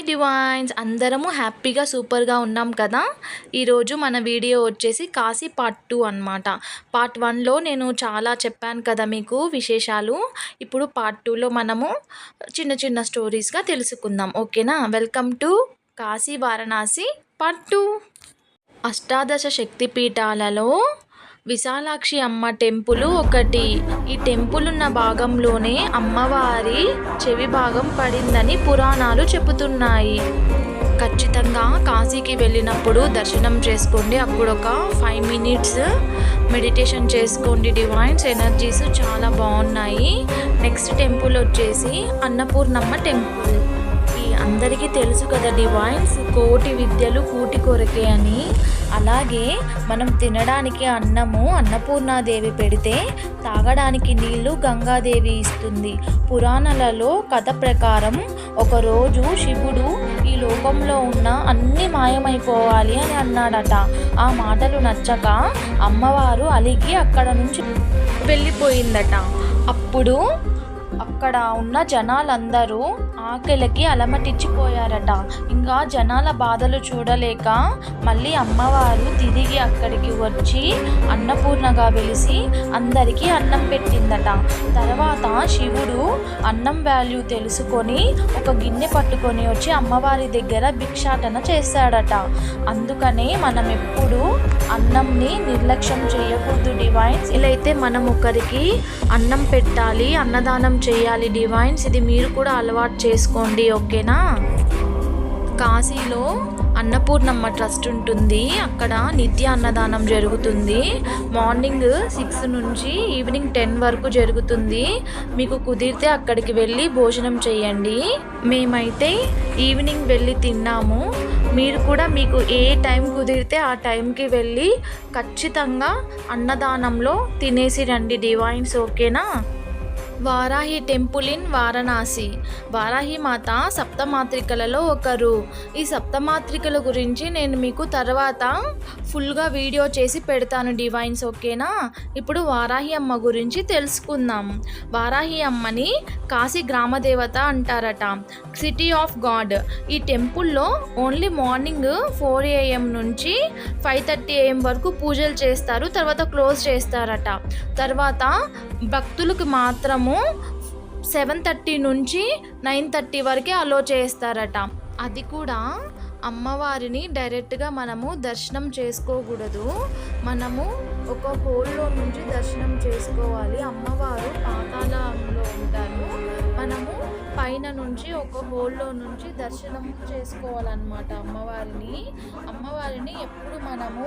Hi divines, అందరము హ్యాపీగా సూపర్గా ఉన్నాం కదా. ఈరోజు మన వీడియో వచ్చేసి కాశీ పార్ట్ 2 అన్నమాట. పార్ట్ 1లో నేను చాలా చెప్పాను కదా మీకు విశేషాలు. ఇప్పుడు పార్ట్ 2లో మనము చిన్న చిన్న స్టోరీస్గా తెలుసుకుందాం, ఓకేనా. Welcome to Kashi Varanasi part 2. అష్టాదశ శక్తిపీఠాలలో విశాలాక్షి అమ్మ టెంపుల్ ఒకటి. ఈ టెంపుల్ ఉన్న భాగంలోనే అమ్మవారి చెవి భాగం పడిందని పురాణాలు చెబుతున్నాయి. ఖచ్చితంగా కాశీకి వెళ్ళినప్పుడు దర్శనం చేసుకోండి. అప్పుడు ఒక 5 minutes మెడిటేషన్ చేసుకోండి డివైన్స్. ఎనర్జీస్ చాలా బాగున్నాయి. నెక్స్ట్ టెంపుల్ వచ్చేసి అన్నపూర్ణమ్మ టెంపుల్. అందరికీ తెలుసు కదా డివైన్స్, కోటి విద్యలు కూటి కొరకే అని. అలాగే మనం తినడానికి అన్నము అన్నపూర్ణాదేవి పెడితే తాగడానికి నీళ్లు గంగాదేవి ఇస్తుంది. పురాణాలలో కథ ప్రకారం ఒకరోజు శివుడు ఈ లోకంలో ఉన్న అన్ని మాయమైపోవాలి అని అన్నాడట. ఆ మాటలు నచ్చక అమ్మవారు అలిగి అక్కడ నుంచి వెళ్ళిపోయిందట. అప్పుడు అక్కడ ఉన్న జనాలందరూ ఆకలికి అలమటించిపోయారట. ఇంకా జనాల బాధలు చూడలేక మళ్ళీ అమ్మవారు తిరిగి అక్కడికి వచ్చి అన్నపూర్ణగా వెలిసి అందరికీ అన్నం పెట్టిందట. తర్వాత శివుడు అన్నం వాల్యూ తెలుసుకొని ఒక గిన్నె పట్టుకొని వచ్చి అమ్మవారి దగ్గర భిక్షాటన చేశాడట. అందుకనే మనం ఎప్పుడు అన్నంని నిర్లక్ష్యం చేయకూడదు డివైన్స్. ఇలా అయితే మనం ఒకరికి అన్నం పెట్టాలి, అన్నదానం చేయాలి డివైన్స్. ఇది మీరు కూడా అలవాటు చేసుకోండి, ఓకేనా. కాశీలో అన్నపూర్ణమ్మ ట్రస్ట్ ఉంటుంది. అక్కడ నిత్య అన్నదానం జరుగుతుంది. మార్నింగ్ 6 నుంచి ఈవినింగ్ 10 వరకు జరుగుతుంది. మీకు కుదిరితే అక్కడికి వెళ్ళి భోజనం చేయండి. మేమైతే ఈవినింగ్ వెళ్ళి తిన్నాము. మీరు కూడా మీకు ఏ టైం కుదిరితే ఆ టైంకి వెళ్ళి ఖచ్చితంగా అన్నదానంలో తినేసి రండి డివైన్స్, ఓకేనా. Varahi temple in Varanasi. వారాహి మాత సప్తమాత్రికలలో ఒకరు. ఈ సప్తమాత్రికల గురించి నేను మీకు తర్వాత ఫుల్గా వీడియో చేసి పెడతాను డివైన్స్, ఓకేనా. ఇప్పుడు వారాహి అమ్మ గురించి తెలుసుకుందాం. వారాహి అమ్మని కాశీ గ్రామదేవత అంటారట, సిటీ ఆఫ్ గాడ్. ఈ టెంపుల్లో ఓన్లీ మార్నింగ్ 4 AM నుంచి 5:30 AM వరకు పూజలు చేస్తారు. తర్వాత క్లోజ్ చేస్తారట. తర్వాత భక్తులకు మాత్రము 7:30 నుంచి 9:30 వరకే అలో చేస్తారట. అది కూడా అమ్మవారిని డైరెక్ట్గా మనము దర్శనం చేసుకోకూడదు. మనము ఒక హోల్లో నుంచి దర్శనం చేసుకోవాలి. అమ్మవారు పాతాళంలో ఉంటారు. మనము పైన నుంచి ఒక హోల్లో నుంచి దర్శనం చేసుకోవాలన్నమాట అమ్మవారిని ఎప్పుడు మనము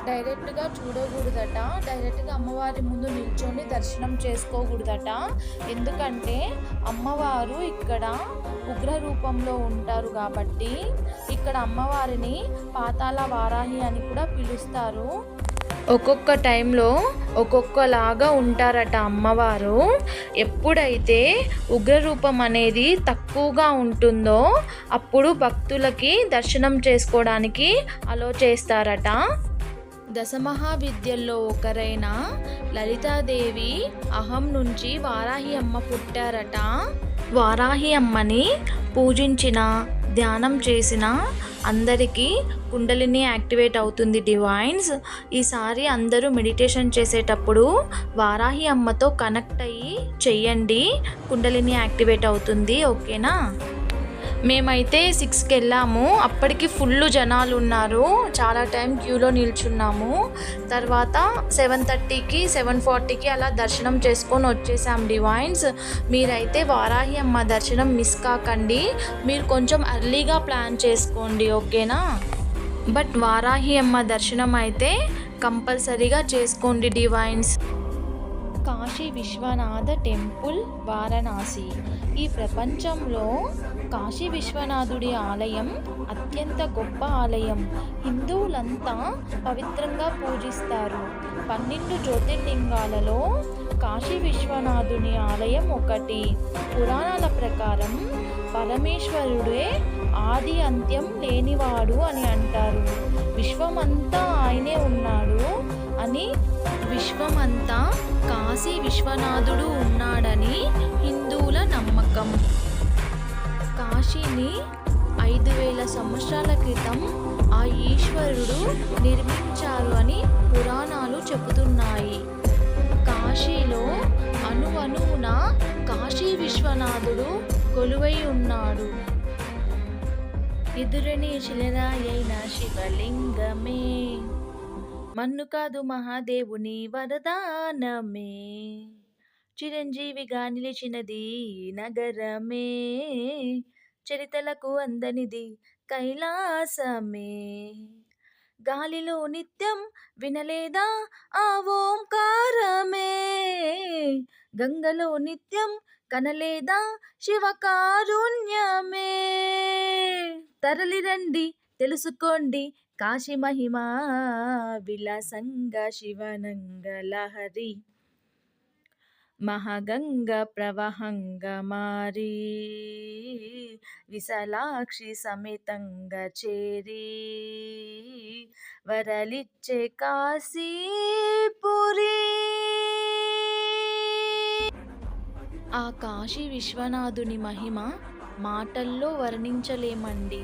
డైరెక్ట్గా చూడకూడదట. డైరెక్ట్గా అమ్మవారి ముందు నిల్చొని దర్శనం చేసుకోకూడదట. ఎందుకంటే అమ్మవారు ఇక్కడ ఉగ్ర రూపంలో ఉంటారు కాబట్టి ఇక్కడ అమ్మవారిని పాతాళ వారాహి అని కూడా పిలుస్తారు. ఒక్కొక్క టైంలో ఒక్కొక్కలాగా ఉంటారట అమ్మవారు. ఎప్పుడైతే ఉగ్రరూపం అనేది తక్కువగా ఉంటుందో అప్పుడు భక్తులకి దర్శనం చేసుకోవడానికి అలో చేస్తారట. దశమహావిద్యల్లో ఒకరైన లలితాదేవి అహం నుంచి వారాహి అమ్మ పుట్టారట. వారాహి అమ్మని పూజించిన, ధ్యానం చేసిన అందరికీ కుండలిని యాక్టివేట్ అవుతుంది డివైన్స్. ఈసారి అందరూ మెడిటేషన్ చేసేటప్పుడు వారాహి అమ్మతో కనెక్ట్ అయ్యి చెయ్యండి, కుండలిని యాక్టివేట్ అవుతుంది, ఓకేనా. మేమైతే 6కి వెళ్ళాము. అప్పటికి ఫుల్ జనాలు ఉన్నారు. చాలా టైం క్యూలో నిల్చున్నాము. తర్వాత 7:30కి 7:40కి అలా దర్శనం చేసుకొని వచ్చేసాం డివైన్స్. మీరైతే వారాహి అమ్మ దర్శనం మిస్ కాకండి. మీరు కొంచెం ఎర్లీగా ప్లాన్ చేసుకోండి, ఓకేనా. బట్ వారాహి అమ్మ దర్శనం అయితే కంపల్సరీగా చేసుకోండి డివైన్స్. కాశీ విశ్వనాథ టెంపుల్ వారణాసి. ఈ ప్రపంచంలో కాశీ విశ్వనాథుడి ఆలయం అత్యంత గొప్ప ఆలయం. హిందువులంతా పవిత్రంగా పూజిస్తారు. 12 జ్యోతిర్లింగాలలో కాశీ విశ్వనాథుని ఆలయం ఒకటి. పురాణాల ప్రకారం పరమేశ్వరుడే ఆది అంత్యం లేనివాడు అని అంటారు. విశ్వమంతా ఆయనే ఉన్నాడు అని, విశ్వమంతా కాశీ విశ్వనాథుడు ఉన్నాడని హిందువుల నమ్మకం. కాశీని 5,000 సంవత్సరాల క్రితం ఆ ఈశ్వరుడు నిర్మించారు అని పురాణాలు చెబుతున్నాయి. కాశీలో అణువణువున కాశీ విశ్వనాథుడు కొలువై ఉన్నాడు. ఎదురని శిలరాయైన శివలింగమే, మన్ను కాదు మహాదేవుని వరదానమే, చిరంజీవిగా నిలిచినది ఈ నగరమే, చరితలకు అందనిది కైలాసమే. గాలిలో నిత్యం వినలేదా ఆ ఓంకారమే, గంగలో నిత్యం కనలేదా శివకారుణ్యమే. తరలిరండి తెలుసుకోండి కాశీ మహిమా, విలాసంగా శివనంగ లహరి, మహాగంగ ప్రవాహంగా మారి, విశాలాక్షి సమేతంగా చేరి, వరలిచ్చే కాశీపురి. ఆ కాశీ విశ్వనాథుని మహిమ మాటల్లో వర్ణించలేమండి.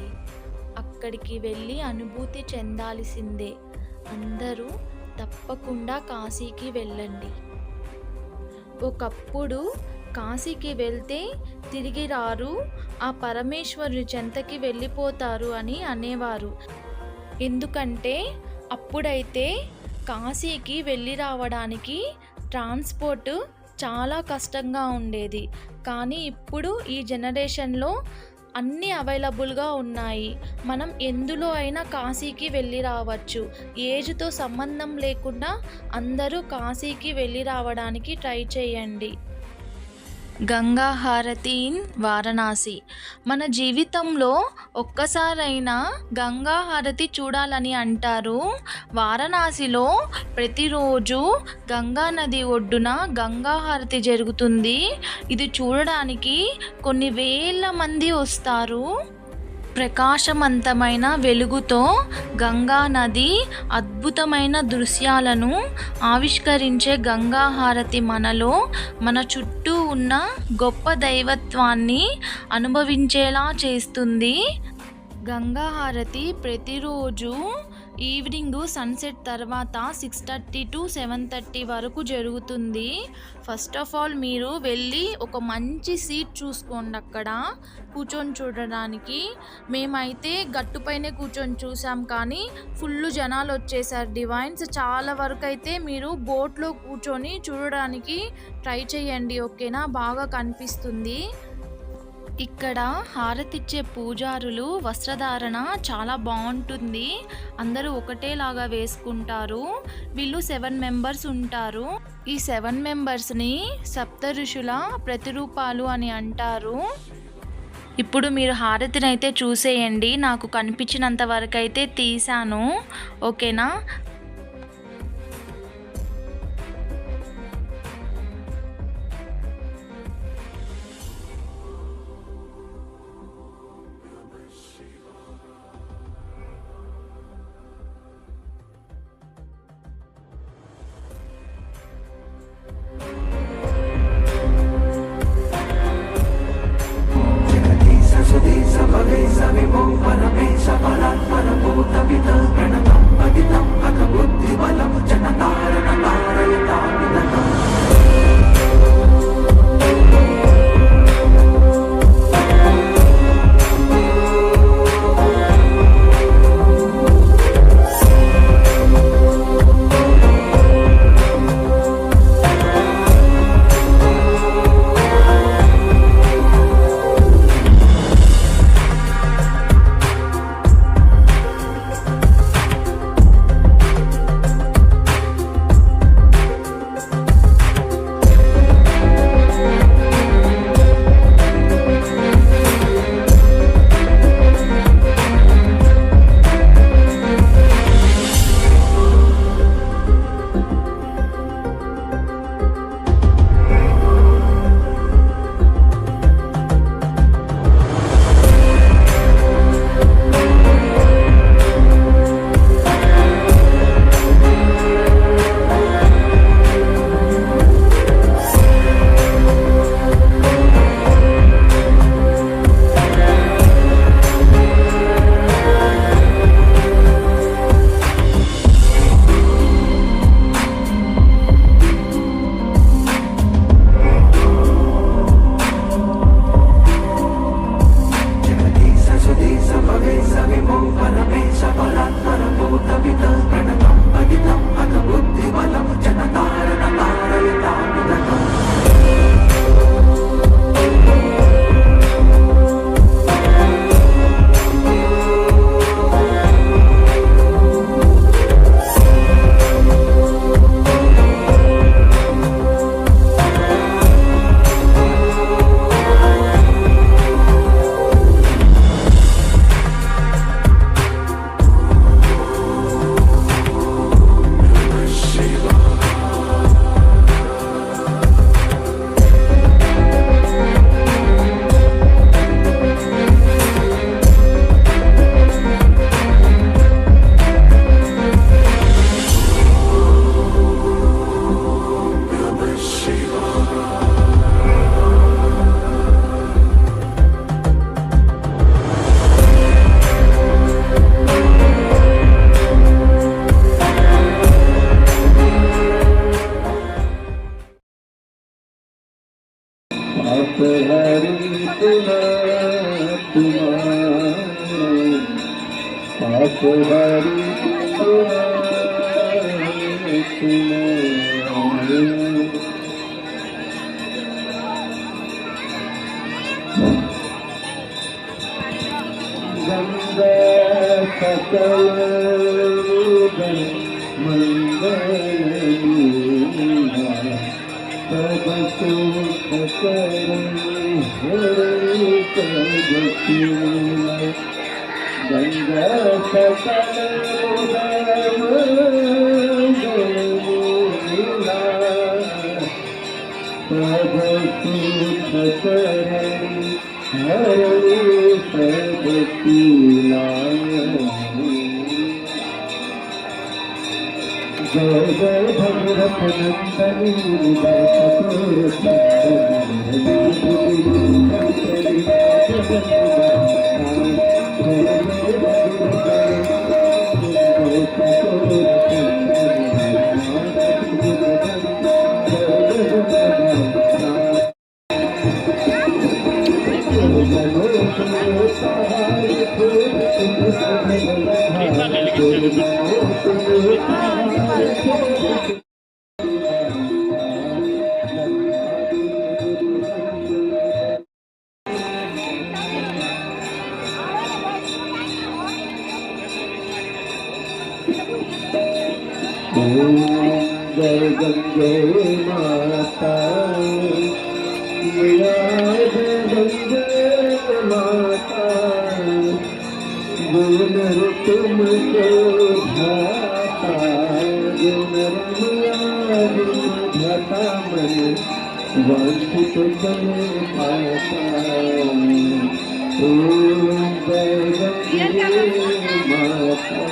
అక్కడికి వెళ్ళి అనుభూతి చెందాల్సిందే. అందరూ తప్పకుండా కాశీకి వెళ్ళండి. ఒకప్పుడు కాశీకి వెళ్తే తిరిగి రారు, ఆ పరమేశ్వరుని చెంతకి వెళ్ళిపోతారు అని అనేవారు. ఎందుకంటే అప్పుడైతే కాశీకి వెళ్ళి రావడానికి ట్రాన్స్పోర్ట్ చాలా కష్టంగా ఉండేది. కానీ ఇప్పుడు ఈ జనరేషన్లో అన్నీ అవైలబుల్గా ఉన్నాయి. మనం ఎందులో అయినా కాశీకి వెళ్ళి రావచ్చు. ఏజ్తో సంబంధం లేకుండా అందరూ కాశీకి వెళ్ళి రావడానికి ట్రై చేయండి. గంగా హారతి ఇన్ వారణాసి. మన జీవితంలో ఒక్కసారైనా గంగా హారతి చూడాలని అంటారు. వారణాసిలో ప్రతిరోజు గంగా నది ఒడ్డున గంగా హారతి జరుగుతుంది. ఇది చూడడానికి కొన్ని వేల మంది వస్తారు. ప్రకాశవంతమైన వెలుగుతో గంగా నది అద్భుతమైన దృశ్యాలను ఆవిష్కరించే గంగా హారతి మనలో, మన చుట్టూ ఉన్న గొప్ప దైవత్వాన్ని అనుభవించేలా చేస్తుంది. గంగా హారతి ప్రతిరోజు ఈవినింగ్ సన్సెట్ తర్వాత 6:30 to 7:30 వరకు జరుగుతుంది. ఫస్ట్ ఆఫ్ ఆల్ మీరు వెళ్ళి ఒక మంచి సీట్ చూసుకోండి అక్కడ కూర్చొని చూడడానికి. మేమైతే గట్టుపైనే కూర్చొని చూసాం, కానీ ఫుల్ జనాలు వచ్చేసారు డివైన్స్. చాలా వరకు అయితే మీరు బోట్లో కూర్చొని చూడడానికి ట్రై చేయండి, ఓకేనా? బాగా కనిపిస్తుంది. ఇక్కడ హారతిచ్చే పూజారులు వస్త్రధారణ చాలా బాగుంటుంది. అందరూ ఒకటేలాగా వేసుకుంటారు. వీళ్ళు 7 మెంబర్స్ ఉంటారు. ఈ 7 మెంబర్స్ని సప్త ఋషుల ప్రతిరూపాలు అని అంటారు. ఇప్పుడు మీరు హారతిని అయితే చూసేయండి. నాకు కనిపించినంత వరకు అయితే తీసాను, ఓకేనా? Pranam गंगा सकल मंगलीला सब सुख करे हरि सबकीला गंगा सकल मंगलीला सब सुख करे हरि सबकीला जय जय भगवत नंदनी जय गंगे माता जय गंगे माता गुनर तुमको भाता गुनर भाता मन वांछित जन पाता ओम जय गंगे माता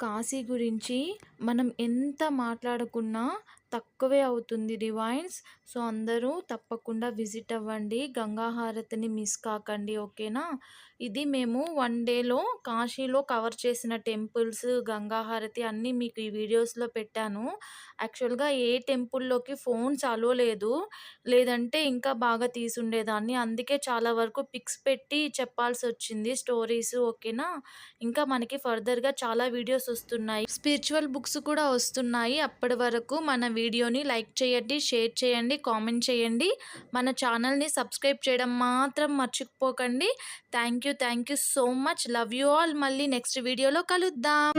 కాశీ గురించి మనం ఎంత మాట్లాడుకున్నా తక్కువే అవుతుంది డివైన్స్. సో అందరూ తప్పకుండా విజిట్ అవ్వండి. గంగా హారతిని మిస్ కాకండి. ఓకేనా? ఇది మేము 1 డేలో కాశీలో కవర్ చేసిన టెంపుల్స్, గంగా హారతి అన్నీ మీకు ఈ వీడియోస్‌లో పెట్టాను. యాక్చువల్‌గా ఏ టెంపుల్‌లోకి ఫోన్స్ అలో లేదు. లేదంటే ఇంకా బాగా తీసుండేదాన్ని. అందుకే చాలా వరకు పిక్స్ పెట్టి చెప్పాల్సొచ్చింది స్టోరీస్. ఓకేనా? ఇంకా మనకి ఫర్దర్‌గా చాలా వీడియోస్ వస్తున్నాయి. స్పిరిచువల్ బుక్స్ కూడా వస్తున్నాయి. అప్పటి వరకు మన వీడియోని లైక్ చేయండి, షేర్ చేయండి, కామెంట్ చేయండి. మన ఛానల్ని సబ్స్క్రైబ్ చేయడం మాత్రం మర్చిపోకండి. Thank you so much. Love you all. మళ్ళీ నెక్స్ట్ వీడియోలో కలుద్దాం.